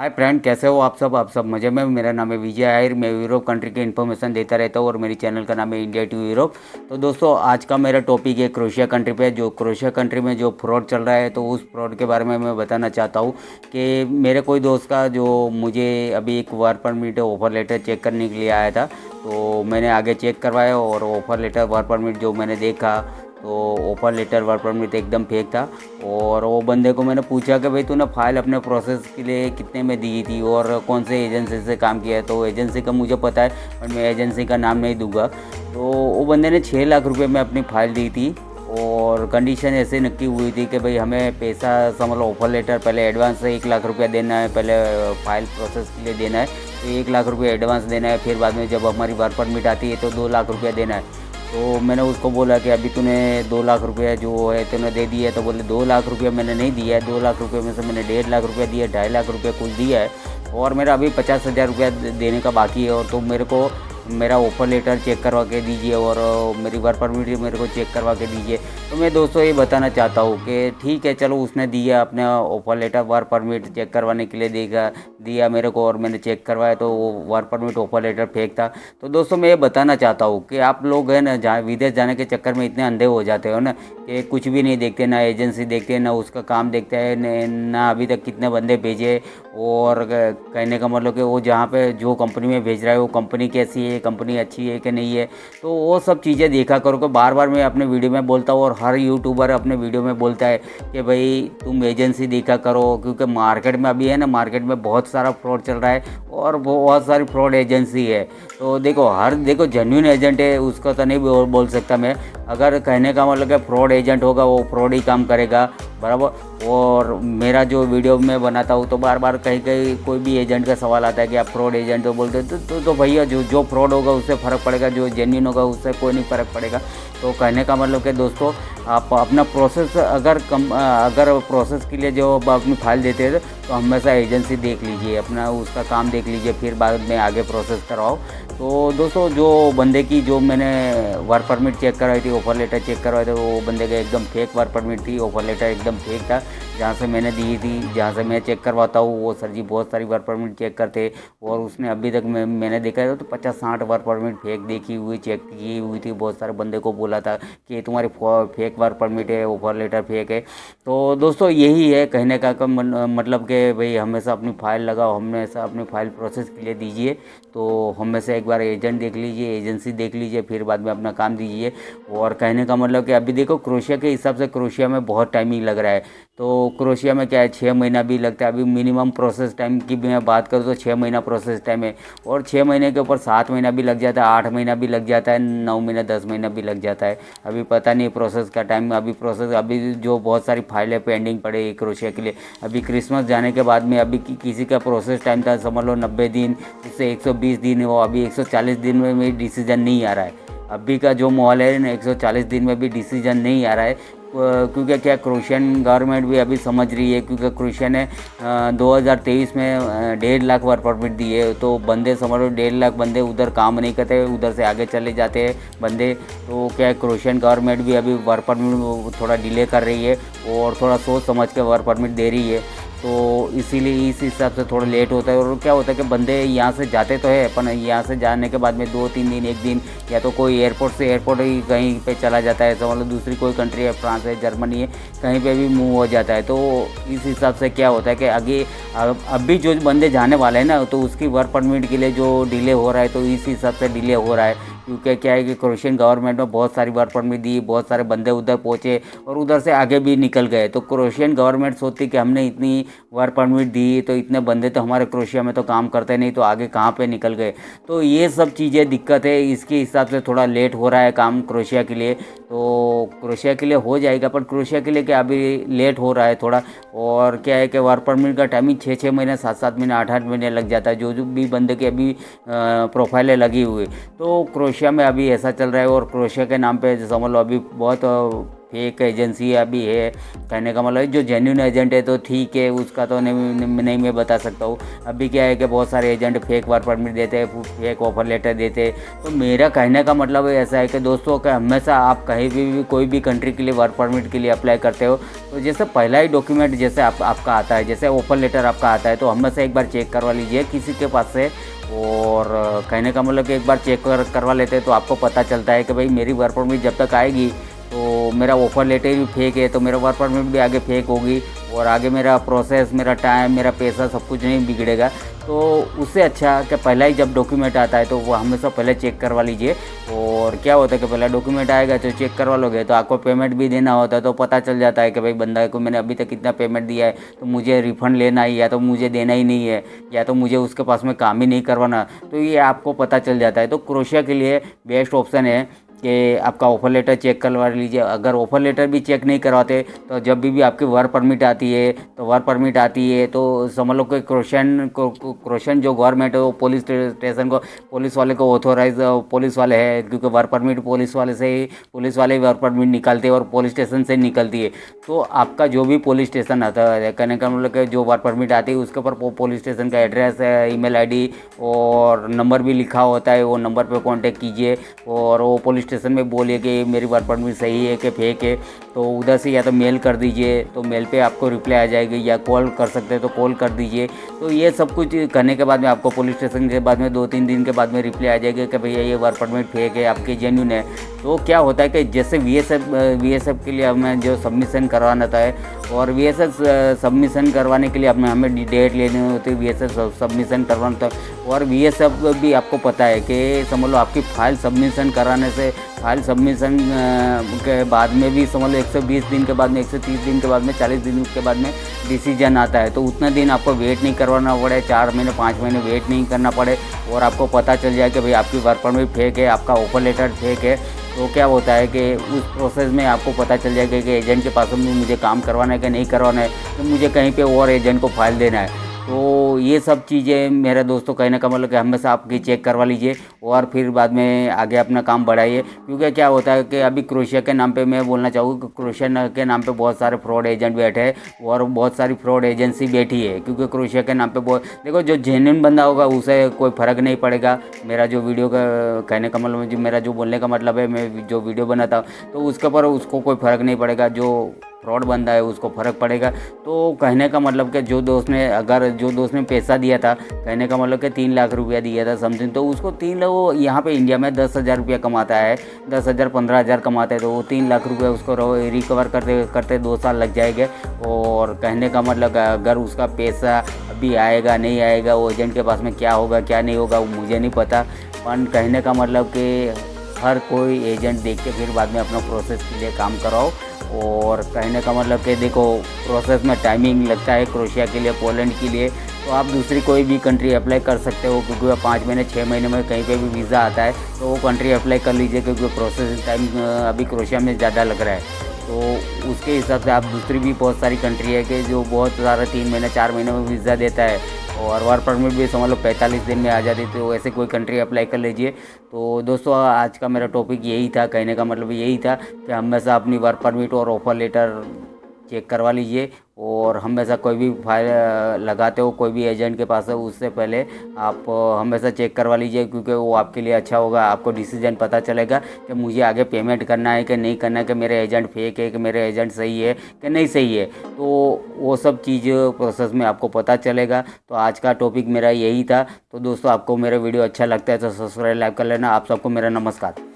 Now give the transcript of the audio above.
Hi friend, कैसे हो आप सब मज़े में। मेरा नाम है विजय आहिर। मैं यूरोप कंट्री की इन्फॉर्मेशन देता रहता हूँ और मेरी चैनल का नाम है इंडिया टू यूरोप। तो दोस्तों, आज का मेरा टॉपिक है क्रोएशिया कंट्री पे। जो क्रोएशिया कंट्री में जो फ्रॉड चल रहा है, तो उस फ्रॉड के बारे में मैं बताना चाहता हूँ कि मेरे कोई दोस्त का जो मुझे अभी एक work permit offer letter check करने के लिए आया था, तो मैंने आगे चेक करवाया और ऑफर लेटर वर्क परमिट जो मैंने देखा, तो ऑफर लेटर वर्क परमिट एकदम फेक था। और वो बंदे को मैंने पूछा कि भाई तूने फाइल अपने प्रोसेस के लिए कितने में दी थी और कौन से एजेंसी से काम किया है। तो एजेंसी का मुझे पता है, पर मैं एजेंसी का नाम नहीं दूंगा। तो वो बंदे ने 6 लाख रुपए में अपनी फ़ाइल दी थी और कंडीशन ऐसे नक्की हुई थी कि भाई हमें पैसा समझ लो, ऑफर लेटर पहले एडवांस से 1 लाख रुपया देना है, पहले फाइल प्रोसेस के लिए देना है। तो 1 लाख रुपये एडवांस देना है, फिर बाद में जब हमारी वर्क परमिट आती है तो 2 लाख रुपया देना है। तो मैंने उसको बोला कि अभी तूने 2 लाख रुपया जो है तूने दे दिया है। तो बोले 2 लाख रुपया मैंने नहीं दिया है, 2 लाख रुपये में से मैंने 1.5 लाख रुपया दिया, 2.5 लाख रुपया कुल दिया है और मेरा अभी 50,000 रुपया देने का बाकी है। और तो मेरे को मेरा ऑफर लेटर चेक करवा के दीजिए और मेरी वर्क परमिट मेरे को चेक करवा के दीजिए। तो मैं दोस्तों ये बताना चाहता हूँ कि ठीक है, चलो उसने दिया अपने offer letter work permit check करवाने के लिए दिया मेरे को और मैंने चेक करवाया, तो वो work permit offer letter fake था। तो दोस्तों, मैं ये बताना चाहता हूँ कि आप लोग है ना, जहाँ विदेश जाने के चक्कर में इतने अंधे हो जाते हो ना कि कुछ भी नहीं देखते, ना एजेंसी देखते, ना उसका काम देखते हैं, ना अभी तक कितने बंदे भेजे। और कहने का मतलब कि वो जहाँ पे जो कंपनी में भेज रहा है वो कंपनी कैसी है, कंपनी अच्छी है कि नहीं है, तो वो सब चीज़ें देखा करो। कि बार बार मैं अपने वीडियो में बोलता हूँ और हर यूट्यूबर अपने वीडियो में बोलता है कि भाई तुम एजेंसी देखा करो, क्योंकि मार्केट में अभी है ना, मार्केट में बहुत सारा फ्रॉड चल रहा है और बहुत सारी फ्रॉड एजेंसी है। तो देखो जेन्युइन एजेंट है उसका तो नहीं बोल सकता मैं। अगर कहने का मतलब है फ्रॉड एजेंट होगा वो फ्रॉड ही काम करेगा, बराबर। और मेरा जो वीडियो मैं बनाता हूँ तो बार बार कहीं कहीं कोई भी एजेंट का सवाल आता है कि आप फ्रॉड एजेंट हो, बोलते तो भैया जो फ्रॉड होगा उससे फ़र्क पड़ेगा, जो जेन्युइन होगा उससे कोई नहीं फ़र्क पड़ेगा। तो कहने का मतलब कि दोस्तों, आप अपना प्रोसेस अगर प्रोसेस के लिए जो आप अपनी फाइल देते हैं तो हमेशा एजेंसी देख लीजिए, अपना उसका काम देख लीजिए, फिर बाद में आगे प्रोसेस करवाओ। तो दोस्तों, जो बंदे की जो मैंने वर्क परमिट चेक करवाई थी, ऑफर लेटर चेक करवाए थे, वो बंदे का एकदम फेक वर्क परमिट थी, ऑफर लेटर एकदम फेक था। जहाँ से मैंने दी थी, जहाँ से मैं चेक करवाता हूँ, वो सर जी बहुत सारी वर्क परमिट चेक करते और उसने अभी तक मैंने देखा है तो 50-60 वर्क परमिट फेक देखी हुई, चेक की हुई थी। बहुत सारे बंदे को बोला था कि तुम्हारी फेक वर्क परमिट है, ऑफर लेटर फेक है। तो दोस्तों, यही है कहने का मतलब कि भाई हमेशा अपनी फ़ाइल लगाओ, हमेशा अपनी फ़ाइल प्रोसेस के लिए दीजिए। तो हमेशा एक बार एजेंट देख लीजिए, एजेंसी देख लीजिए, फिर बाद में अपना काम दीजिए। और कहने का मतलब कि अभी देखो क्रोएशिया के हिसाब से क्रोएशिया में बहुत टाइमिंग लग रहा है। तो क्रोएशिया में क्या है, 6 महीना भी लगता है। अभी मिनिमम प्रोसेस टाइम की भी मैं बात करूँ तो 6 महीना प्रोसेस टाइम है और 6 महीने के ऊपर 7 महीना भी लग जाता है, 8 महीना भी लग जाता है, 9 महीना 10 महीना भी लग जाता है। अभी पता नहीं प्रोसेस का टाइम। अभी जो बहुत सारी फाइलें पेंडिंग पड़े क्रोएशिया के लिए, अभी क्रिसमस जाने के बाद में अभी किसी का प्रोसेस टाइम था समझ लो 90 दिन, उससे 120 दिन, वो अभी 140 दिन में भी डिसीजन नहीं आ रहा है। अभी का जो माहौल है ना, 140 दिन में भी डिसीजन नहीं आ रहा है। क्योंकि क्या क्रोएशियन गवर्नमेंट भी अभी समझ रही है, क्योंकि क्रोएशिया ने 2023 में 1.5 लाख वर्क परमिट दिए। तो बंदे समझ लो 1.5 लाख बंदे उधर काम नहीं करते, उधर से आगे चले जाते हैं बंदे। तो क्या है, क्रोएशियन गवर्नमेंट भी अभी वर्क परमिट थोड़ा डिले कर रही है और थोड़ा सोच समझ के वर्क परमिट दे रही है। तो इसीलिए इस हिसाब से थोड़ा लेट होता है। और क्या होता है कि बंदे यहाँ से जाते तो है, अपन यहाँ से जाने के बाद में 2-3 दिन, 1 दिन, या तो कोई एयरपोर्ट से एयरपोर्ट ही कहीं पे चला जाता है, समझ लो दूसरी कोई कंट्री है, फ्रांस है, जर्मनी है, कहीं पे भी मूव हो जाता है। तो इस हिसाब से क्या होता है कि आगे अब भी जो बंदे जाने वाले हैं ना, तो उसकी वर्क परमिट के लिए जो डिले हो रहा है, तो इस हिसाब से डिले हो रहा है। क्योंकि क्या है कि क्रोएशियन गवर्नमेंट में बहुत सारी वर्क परमिट दी, बहुत सारे बंदे उधर पहुँचे और उधर से आगे भी निकल गए। तो क्रोएशियन गवर्नमेंट सोचती कि हमने इतनी वर्क परमिट दी तो इतने बंदे तो हमारे क्रोएशिया में तो काम करते नहीं, तो आगे कहाँ पे निकल गए। तो ये सब चीज़ें दिक्कत है, इसके हिसाब से थोड़ा लेट हो रहा है काम क्रोएशिया के लिए। तो क्रोएशिया के लिए हो जाएगा, पर क्रोएशिया के लिए क्या अभी लेट हो रहा है थोड़ा। और क्या है कि वर्क परमिट का टाइमिंग 6-6 महीने, 7-7 महीने, 8-8 महीने लग जाता है, जो भी बंदे की अभी प्रोफाइलें लगी हुई। तो क्रोएशिया में अभी ऐसा चल रहा है और क्रोएशिया के नाम पे समझ लो अभी बहुत फेक एजेंसी अभी है। कहने का मतलब जो जेन्युइन एजेंट है तो ठीक है, उसका तो नहीं मैं बता सकता हूँ। अभी क्या है कि बहुत सारे एजेंट फेक वर्क परमिट देते हैं, फेक ऑफर लेटर देते हैं। तो मेरा कहने का मतलब ऐसा है कि दोस्तों कि हमेशा आप कहीं भी कोई भी कंट्री के लिए वर्क परमिट के लिए अप्लाई करते हो तो जैसे पहला ही डॉक्यूमेंट जैसे आपका आता है, जैसे ऑफर लेटर आपका आता है, तो हमेशा एक बार चेक करवा लीजिए किसी के पास से। और कहने का मतलब कि एक बार चेक करवा लेते हैं तो आपको पता चलता है कि भाई मेरी वर्क परमिट जब तक आएगी तो मेरा ऑफर लेटर भी फेक है, तो मेरा वर्क परमिट भी आगे फेक होगी और आगे मेरा प्रोसेस, मेरा टाइम, मेरा पैसा सब कुछ नहीं बिगड़ेगा। तो उससे अच्छा कि पहला ही जब डॉक्यूमेंट आता है तो वो हमेशा पहले चेक करवा लीजिए। और क्या होता है कि पहला डॉक्यूमेंट आएगा तो चेक करवा लोगे तो आपको पेमेंट भी देना होता है, तो पता चल जाता है कि भाई बंदा को मैंने अभी तक कितना पेमेंट दिया है, तो मुझे रिफ़ंड लेना है या तो मुझे देना ही नहीं है या तो मुझे उसके पास में काम ही नहीं करवाना, तो ये आपको पता चल जाता है। तो क्रोशिया के लिए बेस्ट ऑप्शन है कि आपका ऑफ़र लेटर चेक करवा लीजिए। अगर ऑफ़र लेटर भी चेक नहीं करवाते तो जब भी आपकी वर्क परमिट आती है तो समझ लो कि क्रोशियन जो गवर्नमेंट है वो पुलिस स्टेशन को, पुलिस वाले को ऑथोराइज पुलिस वाले हैं, क्योंकि वर्क परमिट पुलिस वाले ही वर्क परमिट निकालते हैं और पुलिस स्टेशन से निकलती है। तो आपका जो भी पुलिस स्टेशन आता है, कहने का मतलब कि जो वर्क परमिट आती है उसके ऊपर पुलिस स्टेशन का एड्रेस है, ईमेल आईडी और नंबर भी लिखा होता है। वो नंबर पे कांटेक्ट कीजिए और वो पुलिस स्टेशन में बोलिए कि मेरी वर्क परमिट सही है कि फेक है, तो उधर से या तो मेल कर दीजिए, तो मेल पे आपको रिप्लाई आ जाएगी, या कॉल कर सकते हैं तो कॉल कर दीजिए। तो ये सब कुछ करने के बाद में आपको पुलिस स्टेशन के बाद में 2-3 दिन के बाद में रिप्लाई आ जाएगी कि भैया ये वर्क परमिट फेक है, आपकी जेन्युइन है। तो क्या होता है कि जैसे वीएसएफ के लिए हमें जो सबमिशन करवाना था है, और वीएसएफ सबमिशन करवाने के लिए हमें डेट लेनी होती है, वीएसएफ सबमिशन करवाना था। और वीएसएफ भी आपको पता है कि समझ लो आपकी फाइल सबमिशन कराने से, फाइल सबमिशन के बाद में भी समझ लो 120 दिन के बाद में, 130 दिन के बाद में, 40 दिन के बाद में डिसीजन आता है। तो उतना दिन आपको वेट नहीं करवाना पड़े, 4 महीने 5 महीने वेट नहीं करना पड़े, और आपको पता चल जाए कि भाई आपकी वर्क परमिट फेक है, आपका ऑफर लेटर फेक है। तो क्या होता है कि उस प्रोसेस में आपको पता चल जाएगा कि एजेंट के पास में मुझे काम करवाना है कि नहीं करवाना है, तो मुझे कहीं पे और एजेंट को फाइल देना है। तो ये सब चीज़ें मेरे दोस्तों कहने का मतलब कि हमेशा आपकी चेक करवा लीजिए और फिर बाद में आगे अपना काम बढ़ाइए। क्योंकि क्या होता है कि अभी क्रोशिया के नाम पे मैं बोलना चाहूँगा कि क्रोशिया के नाम पे बहुत सारे फ्रॉड एजेंट बैठे हैं और बहुत सारी फ्रॉड एजेंसी बैठी है। क्योंकि क्रोशिया के नाम पे बहुत, देखो जो जेन्युइन बंदा होगा उसे कोई फ़र्क नहीं पड़ेगा। मेरा जो वीडियो का कहने का मतलब, जो मेरा जो बोलने का मतलब है, मैं जो वीडियो बनाता हूँ तो उसके ऊपर उसको कोई फ़र्क नहीं पड़ेगा, जो फ्रॉड बंदा है उसको फ़र्क पड़ेगा। तो कहने का मतलब कि जो दोस्त ने पैसा दिया था, कहने का मतलब कि 3 लाख रुपया दिया था समथिंग, तो उसको 3 लाख, वो यहाँ पे इंडिया में 10,000 रुपया कमाता है, 10,000 15,000 कमाता है, तो वो 3 लाख रुपया उसको रिकवर करते 2 साल लग जाएंगे। और कहने का मतलब अगर उसका पैसा अभी आएगा नहीं आएगा, वो एजेंट के पास में क्या होगा क्या नहीं होगा वो मुझे नहीं पता। पर कहने का मतलब कि हर कोई एजेंट देख के फिर बाद में अपना प्रोसेस के लिए काम कराओ। और कहने का मतलब कि देखो प्रोसेस में टाइमिंग लगता है क्रोशिया के लिए, पोलैंड के लिए, तो आप दूसरी कोई भी कंट्री अप्लाई कर सकते हो, क्योंकि 5 महीने 6 महीने में कहीं पे भी वीज़ा आता है तो वो कंट्री अप्लाई कर लीजिए, क्योंकि प्रोसेसिंग टाइम अभी क्रोशिया में ज़्यादा लग रहा है। तो उसके हिसाब से आप दूसरी भी बहुत सारी कंट्री है कि जो बहुत सारा 3 महीने 4 महीने में वीज़ा देता है और वर्क परमिट भी समझ लो 45 दिन में आ जाती है, तो ऐसे कोई कंट्री अप्लाई कर लीजिए। तो दोस्तों आज का मेरा टॉपिक यही था, कहने का मतलब यही था कि हमेशा अपनी वर्क परमिट और ऑफर लेटर चेक करवा लीजिए। और हमेशा कोई भी फाइल लगाते हो कोई भी एजेंट के पास है, उससे पहले आप हमेशा चेक करवा लीजिए, क्योंकि वो आपके लिए अच्छा होगा। आपको डिसीजन पता चलेगा कि मुझे आगे पेमेंट करना है कि नहीं करना है, कि मेरे एजेंट फेक है कि मेरे एजेंट सही है कि नहीं सही है, तो वो सब चीज़ प्रोसेस में आपको पता चलेगा। तो आज का टॉपिक मेरा यही था। तो दोस्तों आपको मेरा वीडियो अच्छा लगता है तो सब्सक्राइब लाइक कर लेना। आप सबको मेरा नमस्कार।